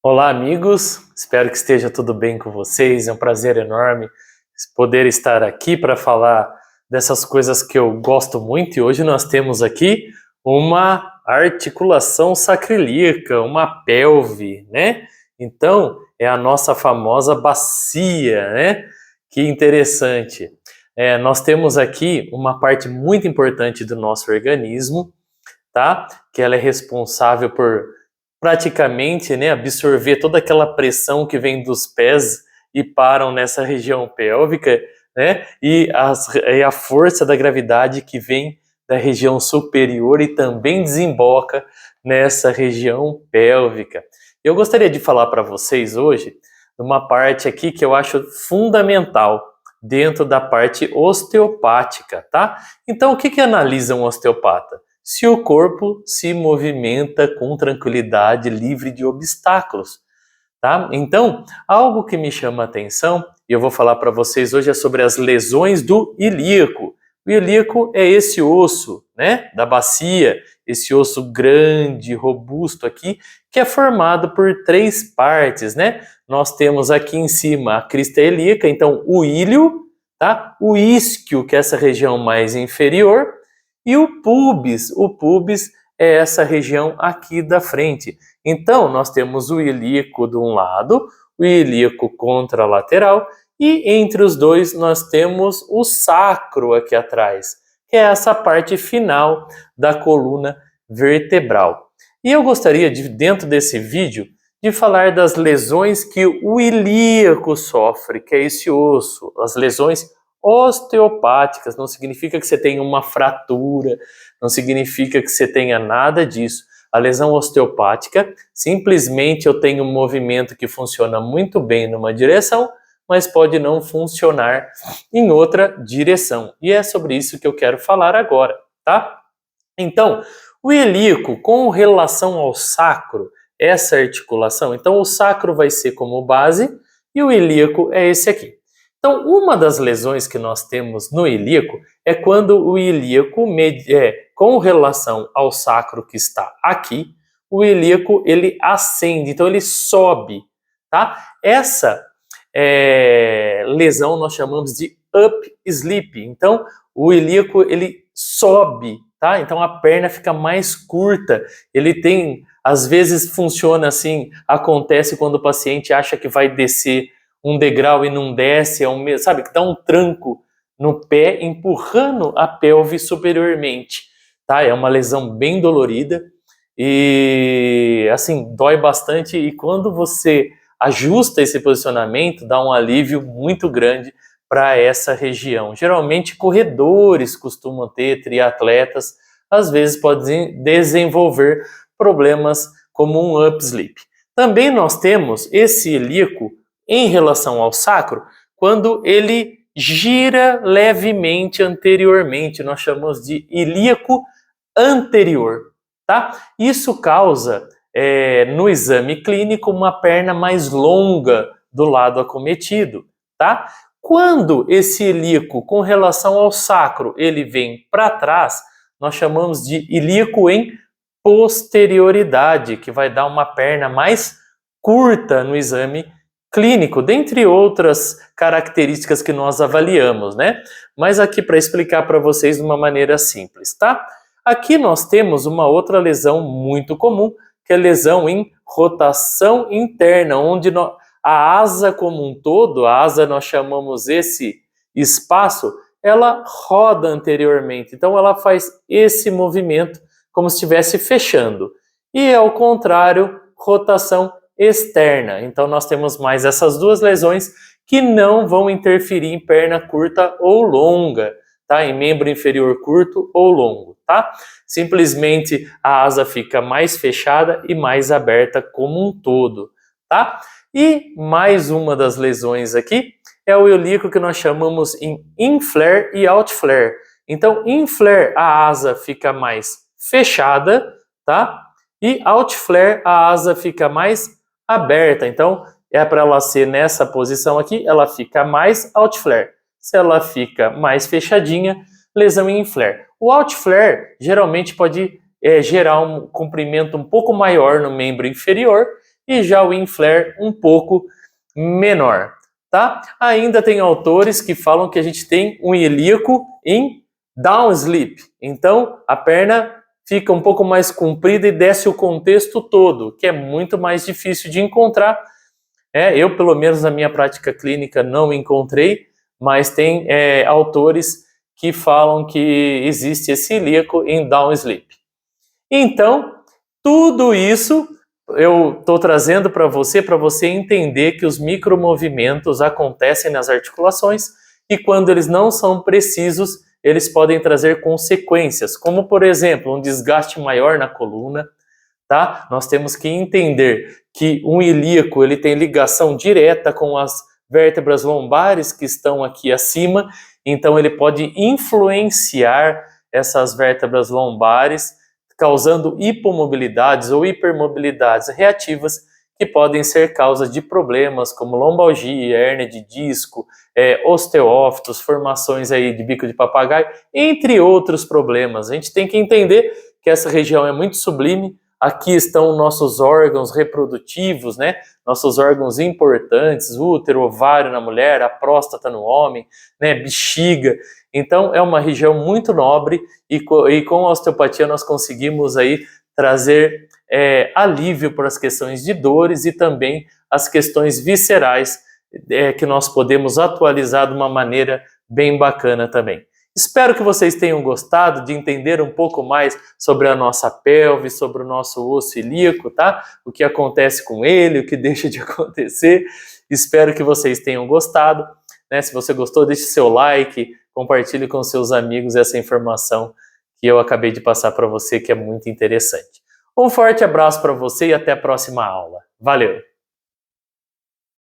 Olá, amigos. Espero que esteja tudo bem com vocês. É um prazer enorme poder estar aqui para falar dessas coisas que eu gosto muito. E hoje nós temos aqui uma articulação sacroiliaca, uma pelve, né? Então, é a nossa famosa bacia, né? Que interessante. Nós temos aqui uma parte muito importante do nosso organismo, tá? Que ela é responsável por praticamente, né, absorver toda aquela pressão que vem dos pés e param nessa região pélvica, né? E a força da gravidade que vem da região superior e também desemboca nessa região pélvica. Eu gostaria de falar para vocês hoje de uma parte aqui que eu acho fundamental dentro da parte osteopática, tá? Então, o que analisa um osteopata? Se o corpo se movimenta com tranquilidade, livre de obstáculos, tá? Então, algo que me chama a atenção, e eu vou falar para vocês hoje, é sobre as lesões do ilíaco. O ilíaco é esse osso, né, da bacia, esse osso grande, robusto aqui, que é formado por três partes, né? Nós temos aqui em cima a crista ilíaca, então o ilho, tá? O isquio, que é essa região mais inferior, e o pubis é essa região aqui da frente. Então, nós temos o ilíaco de um lado, o ilíaco contralateral, e entre os dois nós temos o sacro aqui atrás, que é essa parte final da coluna vertebral. E eu gostaria, dentro desse vídeo, de falar das lesões que o ilíaco sofre, que é esse osso, as lesões osteopáticas. Não significa que você tenha uma fratura, não significa que você tenha nada disso. A lesão osteopática, simplesmente eu tenho um movimento que funciona muito bem numa direção, mas pode não funcionar em outra direção. E é sobre isso que eu quero falar agora, tá? Então, o ilíaco com relação ao sacro, essa articulação, então o sacro vai ser como base e o ilíaco é esse aqui. Então, uma das lesões que nós temos no ilíaco é quando o ilíaco, com relação ao sacro que está aqui, o ilíaco ele ascende, então ele sobe, tá? Essa lesão nós chamamos de up sleep. Então, o ilíaco ele sobe, tá? Então a perna fica mais curta. Ele tem, às vezes funciona assim, acontece quando o paciente acha que vai descer um degrau e não desce, sabe, que dá um tranco no pé, empurrando a pelve superiormente, tá? É uma lesão bem dolorida e, assim, dói bastante, e quando você ajusta esse posicionamento, dá um alívio muito grande para essa região. Geralmente, corredores costumam ter, triatletas, às vezes podem desenvolver problemas como um upslip. Também nós temos esse ilíaco em relação ao sacro, quando ele gira levemente anteriormente, nós chamamos de ilíaco anterior, tá? Isso causa, no exame clínico, uma perna mais longa do lado acometido, tá? Quando esse ilíaco, com relação ao sacro, ele vem para trás, nós chamamos de ilíaco em posterioridade, que vai dar uma perna mais curta no exame clínico, dentre outras características que nós avaliamos, né? Mas aqui para explicar para vocês de uma maneira simples, tá? Aqui nós temos uma outra lesão muito comum, que é a lesão em rotação interna, onde a asa como um todo, a asa nós chamamos esse espaço, ela roda anteriormente. Então ela faz esse movimento como se estivesse fechando. E ao contrário, rotação externa. Então nós temos mais essas duas lesões que não vão interferir em perna curta ou longa, tá? Em membro inferior curto ou longo, tá? Simplesmente a asa fica mais fechada e mais aberta como um todo, tá? E mais uma das lesões aqui é o ilíaco que nós chamamos em inflare e outflare. Então, inflare, a asa fica mais fechada, tá? E outflare, a asa fica mais aberta. Então, é para ela ser nessa posição aqui, ela fica mais outflare. Se ela fica mais fechadinha, lesão em inflare. O outflare geralmente pode gerar um comprimento um pouco maior no membro inferior, e já o inflare um pouco menor, tá? Ainda tem autores que falam que a gente tem um ilíaco em down sleep, então a perna fica um pouco mais comprida e desce o contexto todo, que é muito mais difícil de encontrar. Eu, pelo menos na minha prática clínica, não encontrei, mas tem autores que falam que existe esse ilíaco em down sleep. Então, tudo isso eu estou trazendo para você entender que os micromovimentos acontecem nas articulações e quando eles não são precisos, eles podem trazer consequências, como, por exemplo, um desgaste maior na coluna, tá? Nós temos que entender que um ilíaco ele tem ligação direta com as vértebras lombares que estão aqui acima, então ele pode influenciar essas vértebras lombares, causando hipomobilidades ou hipermobilidades reativas que podem ser causa de problemas como lombalgia, hérnia de disco, osteófitos, formações aí de bico de papagaio, entre outros problemas. A gente tem que entender que essa região é muito sublime. Aqui estão nossos órgãos reprodutivos, né? Nossos órgãos importantes, útero, ovário na mulher, a próstata no homem, né? Bexiga. Então é uma região muito nobre e com a osteopatia nós conseguimos aí trazer alívio para as questões de dores e também as questões viscerais que nós podemos atualizar de uma maneira bem bacana também. Espero que vocês tenham gostado de entender um pouco mais sobre a nossa pelve, sobre o nosso osso ilíaco, tá? O que acontece com ele, o que deixa de acontecer. Espero que vocês tenham gostado, né? Se você gostou, deixe seu like, compartilhe com seus amigos essa informação que eu acabei de passar para você, que é muito interessante. Um forte abraço para você e até a próxima aula. Valeu!